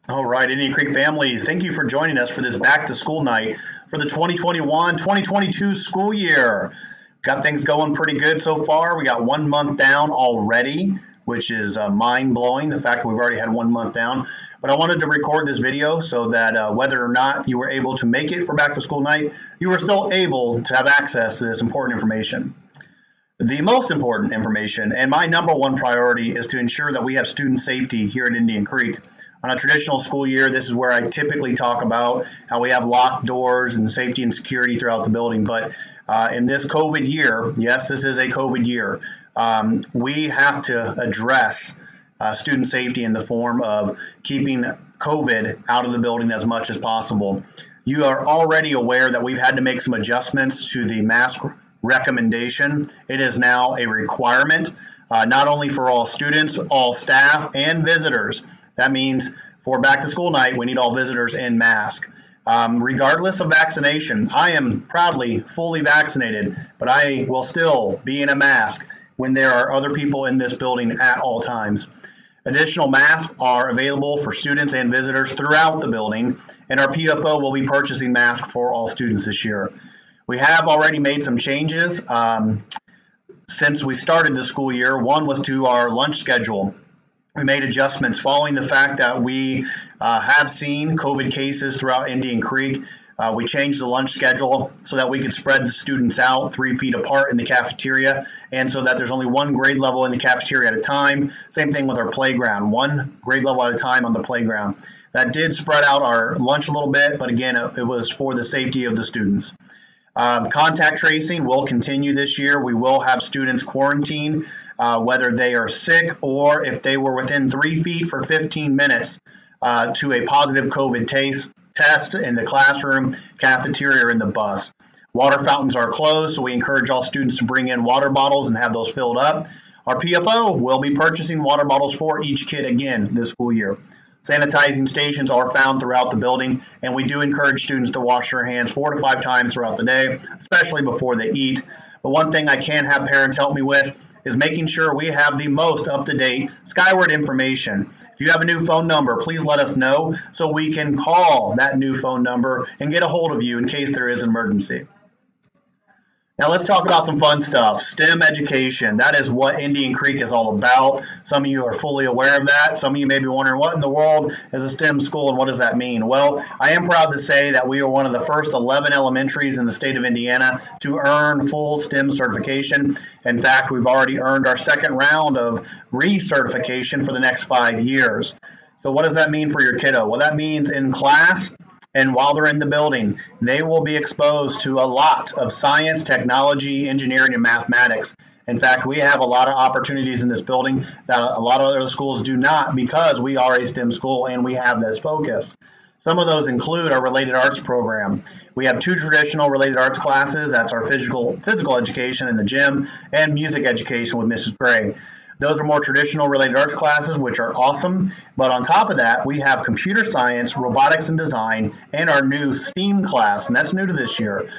All right, Indian Creek families, thank you for joining us for this back to school night for the 2021-2022 school year. Got things going pretty good so far. We got 1 month down already, which is mind blowing, the fact that we've already had 1 month down. But I wanted to record this video so that whether or not you were able to make it for back to school night, you were still able to have access to this important information. The most important information and my number one priority is to ensure that we have student safety here at Indian Creek. On a traditional school year, this is where I typically talk about how we have locked doors and safety and security throughout the building. But in this COVID year, yes, this is a COVID year, we have to address student safety in the form of keeping COVID out of the building as much as possible. You are already aware that we've had to make some adjustments to the mask recommendation. It is now a requirement, not only for all students, all staff, and visitors. That means for back to school night, we need all visitors in mask. Regardless of vaccination, I am proudly fully vaccinated, but I will still be in a mask when there are other people in this building at all times. Additional masks are available for students and visitors throughout the building, and our PFO will be purchasing masks for all students this year. We have already made some changes since we started the school year. One was to our lunch schedule. We made adjustments following the fact that we have seen COVID cases throughout Indian Creek. We changed the lunch schedule so that we could spread the students out 3 feet apart in the cafeteria, and so that there's only one grade level in the cafeteria at a time. Same thing with our playground, one grade level at a time on the playground. That did spread out our lunch a little bit, but again, it was for the safety of the students. Contact tracing will continue this year. We will have students quarantine, whether they are sick or if they were within 3 feet for 15 minutes to a positive COVID test in the classroom, cafeteria, or in the bus. Water fountains are closed, so we encourage all students to bring in water bottles and have those filled up. Our PFO will be purchasing water bottles for each kid again this school year. Sanitizing stations are found throughout the building, and we do encourage students to wash their hands 4 to 5 times throughout the day, especially before they eat. But one thing I can have parents help me with is making sure we have the most up-to-date Skyward information. If you have a new phone number, please let us know so we can call that new phone number and get a hold of you in case there is an emergency. Now let's talk about some fun stuff. STEM education. That is what Indian Creek is all about. Some of you are fully aware of that. Some of you may be wondering, what in the world is a STEM school and what does that mean? Well, I am proud to say that we are one of the first 11 elementaries in the state of Indiana to earn full STEM certification. In fact, we've already earned our second round of recertification for the next 5 years. So what does that mean for your kiddo? Well, that means in class, and while they're in the building, they will be exposed to a lot of science, technology, engineering, and mathematics. In fact, we have a lot of opportunities in this building that a lot of other schools do not because we are a STEM school and we have this focus. Some of those include our related arts program. We have 2 traditional related arts classes. That's our physical education in the gym and music education with Mrs. Gray. Those are more traditional related arts classes, which are awesome. But on top of that, we have computer science, robotics and design, and our new STEAM class, and that's new to this year.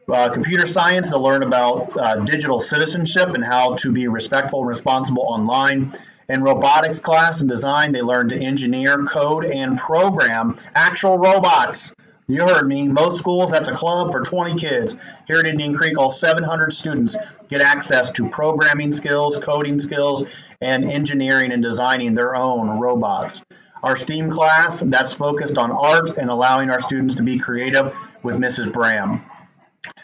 Computer science, they'll learn about digital citizenship and how to be respectful and responsible online. In robotics class and design, they learn to engineer, code, and program actual robots. You heard me. Most schools, that's a club for 20 kids. Here at Indian Creek, all 700 students get access to programming skills, coding skills, and engineering and designing their own robots. Our STEAM class, that's focused on art and allowing our students to be creative with Mrs. Bram.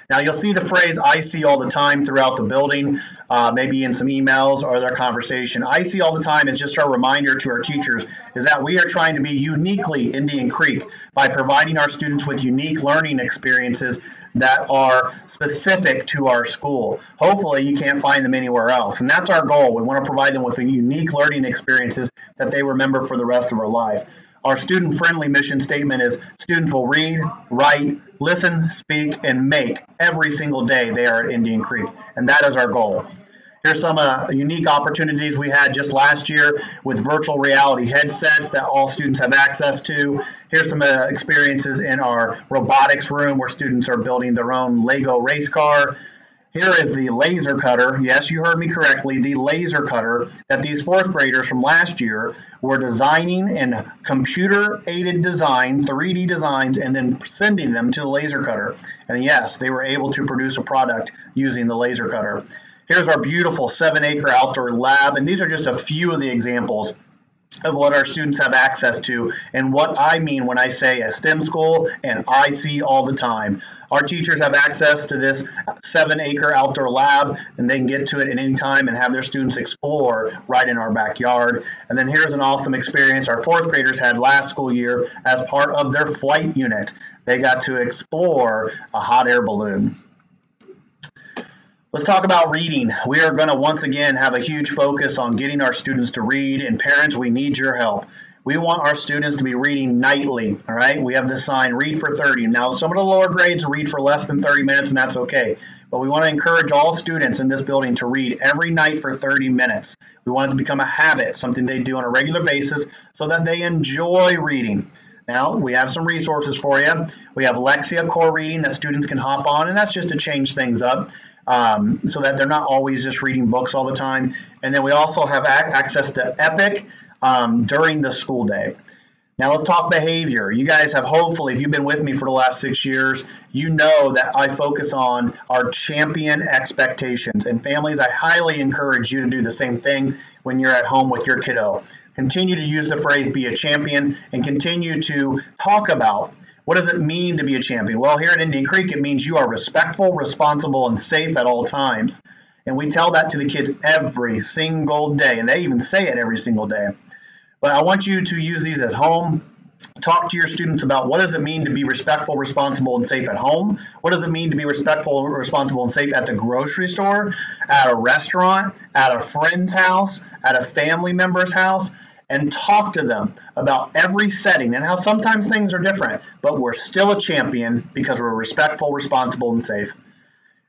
Now, you'll see the phrase "I see" all the time throughout the building, maybe in some emails or other conversation. "I see" all the time is just our reminder to our teachers is that we are trying to be uniquely Indian Creek by providing our students with unique learning experiences that are specific to our school. Hopefully, you can't find them anywhere else, and that's our goal. We want to provide them with a unique learning experiences that they remember for the rest of their life. Our student-friendly mission statement is students will read, write, listen, speak, and make every single day they are at Indian Creek, and that is our goal. Here's some unique opportunities we had just last year with virtual reality headsets that all students have access to. Here's some experiences in our robotics room where students are building their own Lego race car. Here is the laser cutter. Yes, you heard me correctly. The laser cutter that these fourth graders from last year were designing in computer-aided design, 3D designs, and then sending them to the laser cutter. And yes, they were able to produce a product using the laser cutter. Here's our beautiful 7-acre outdoor lab, and these are just a few of the examples of what our students have access to and what I mean when I say a STEM school and I see all the time. Our teachers have access to this 7-acre outdoor lab, and they can get to it at any time and have their students explore right in our backyard. And then here's an awesome experience our fourth graders had last school year as part of their flight unit. They got to explore a hot air balloon. Let's talk about reading. We are going to once again have a huge focus on getting our students to read, and parents, we need your help. We want our students to be reading nightly, all right? We have this sign, read for 30. Now, some of the lower grades read for less than 30 minutes, and that's okay. But we want to encourage all students in this building to read every night for 30 minutes. We want it to become a habit, something they do on a regular basis so that they enjoy reading. Now, we have some resources for you. We have Lexia Core Reading that students can hop on, and that's just to change things up. So that they're not always just reading books all the time. And then we also have access to Epic during the school day. Now let's talk behavior. You guys have hopefully, if you've been with me for the last 6 years, you know that I focus on our champion expectations. And families, I highly encourage you to do the same thing when you're at home with your kiddo. Continue to use the phrase be a champion and continue to talk about what does it mean to be a champion? Well, here at Indian Creek, it means you are respectful, responsible, and safe at all times. And we tell that to the kids every single day, and they even say it every single day. But I want you to use these at home. Talk to your students about what does it mean to be respectful, responsible, and safe at home? What does it mean to be respectful, responsible, and safe at the grocery store, at a restaurant, at a friend's house, at a family member's house? And talk to them about every setting and how sometimes things are different, but we're still a champion because we're respectful, responsible, and safe.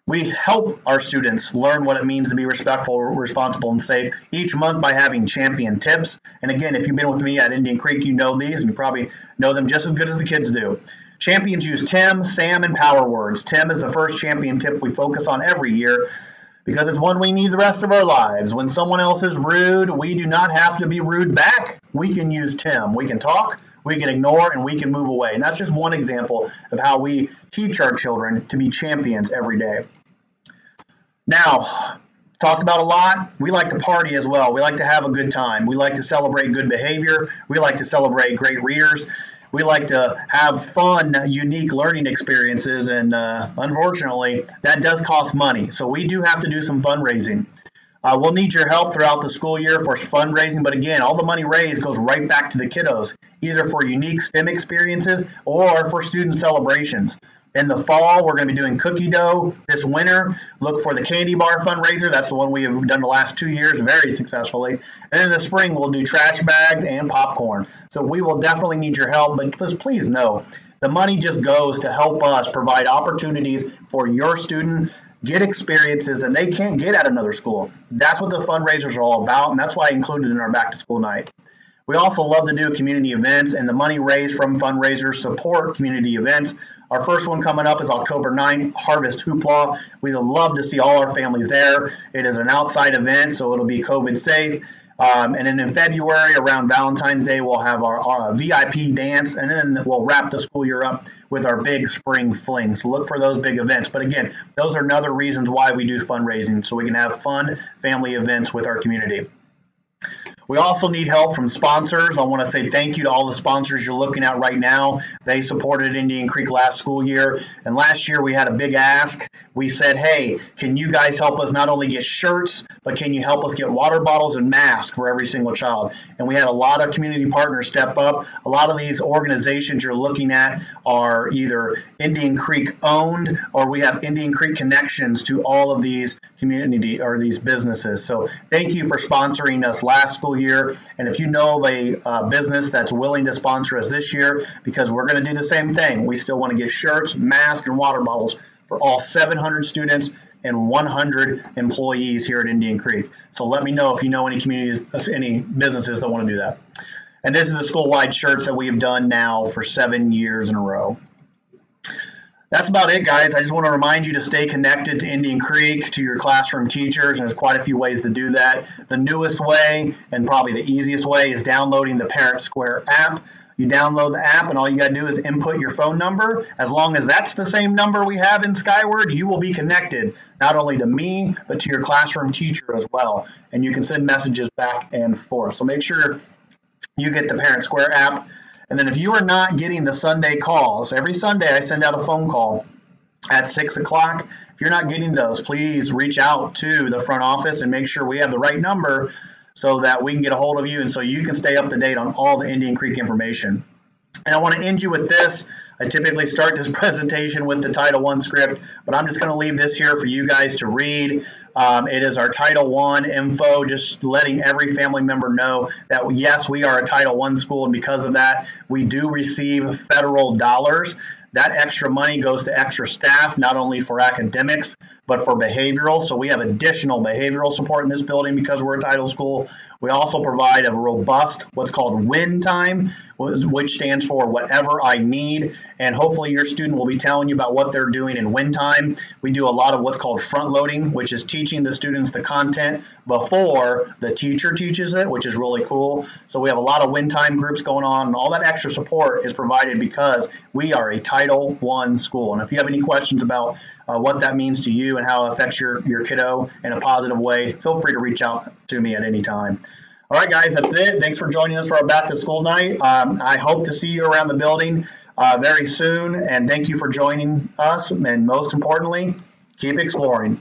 We help our students learn what it means to be respectful, responsible, and safe each month by having champion tips. And again, if you've been with me at Indian Creek, you know these, and you probably know them just as good as the kids do. Champions use TIM, SAM, and power words. TIM is the first champion tip we focus on every year because it's one we need the rest of our lives. When someone else is rude, we do not have to be rude back. We can use TIM. We can talk, we can ignore, and we can move away. And that's just one example of how we teach our children to be champions every day. Now, talked about a lot. We like to party as well. We like to have a good time. We like to celebrate good behavior. We like to celebrate great readers. We like to have fun, unique learning experiences, and unfortunately, that does cost money. So we do have to do some fundraising. We'll need your help throughout the school year for fundraising, but again, all the money raised goes right back to the kiddos, either for unique STEM experiences or for student celebrations. In the fall, we're going to be doing cookie dough. This winter, look for the candy bar fundraiser. That's the one we have done the last 2 years very successfully. And in the spring, we'll do trash bags and popcorn. So we will definitely need your help, but please know, the money just goes to help us provide opportunities for your student, get experiences that they can't get at another school. That's what the fundraisers are all about, and that's why I included in our back to school night. We also love to do community events, and the money raised from fundraisers support community events. Our first one coming up is October 9th, Harvest Hoopla. We'd love to see all our families there. It is an outside event, so it'll be COVID safe. And then in February, around Valentine's Day, we'll have our VIP dance, and then we'll wrap the school year up with our big spring fling. So look for those big events. But again, those are another reasons why we do fundraising, so we can have fun family events with our community. We also need help from sponsors. I want to say thank you to all the sponsors you're looking at right now. They supported Indian Creek last school year. And last year we had a big ask. We said, hey, can you guys help us not only get shirts, but can you help us get water bottles and masks for every single child? And we had a lot of community partners step up. A lot of these organizations you're looking at are either Indian Creek owned, or we have Indian Creek connections to all of these community or these businesses. So thank you for sponsoring us last school year. And if you know of a business that's willing to sponsor us this year, because we're going to do the same thing. We still want to get shirts, masks, and water bottles for all 700 students and 100 employees here at Indian Creek. So let me know if you know any communities, any businesses that want to do that. And this is the school-wide shirts that we have done now for 7 years in a row. That's about it, guys. I just want to remind you to stay connected to Indian Creek, to your classroom teachers, and there's quite a few ways to do that. The newest way, and probably the easiest way, is downloading the Parent Square app. You download the app, and all you got to do is input your phone number. As long as that's the same number we have in Skyward, you will be connected not only to me, but to your classroom teacher as well. And you can send messages back and forth. So make sure you get the Parent Square app. And then if you are not getting the Sunday calls, every Sunday I send out a phone call at 6 o'clock. If you're not getting those, please reach out to the front office and make sure we have the right number so that we can get a hold of you and so you can stay up to date on all the Indian Creek information. And I want to end you with this. I typically start this presentation with the Title I script, but I'm just going to leave this here for you guys to read. It is our Title I info, just letting every family member know that, yes, we are a Title I school, and because of that, we do receive federal dollars. That extra money goes to extra staff, not only for academics, but for behavioral. So we have additional behavioral support in this building because we're a title school. We also provide a robust, what's called win time, which stands for whatever I need. And hopefully your student will be telling you about what they're doing in win time. We do a lot of what's called front loading, which is teaching the students the content before the teacher teaches it, which is really cool. So we have a lot of win time groups going on, and all that extra support is provided because we are a Title I school. And if you have any questions about what that means to you and how it affects your kiddo in a positive way, feel free to reach out to me at any time. All right, guys, that's it. Thanks for joining us for our back to school night. I hope to see you around the building very soon, and thank you for joining us. And most importantly, keep exploring.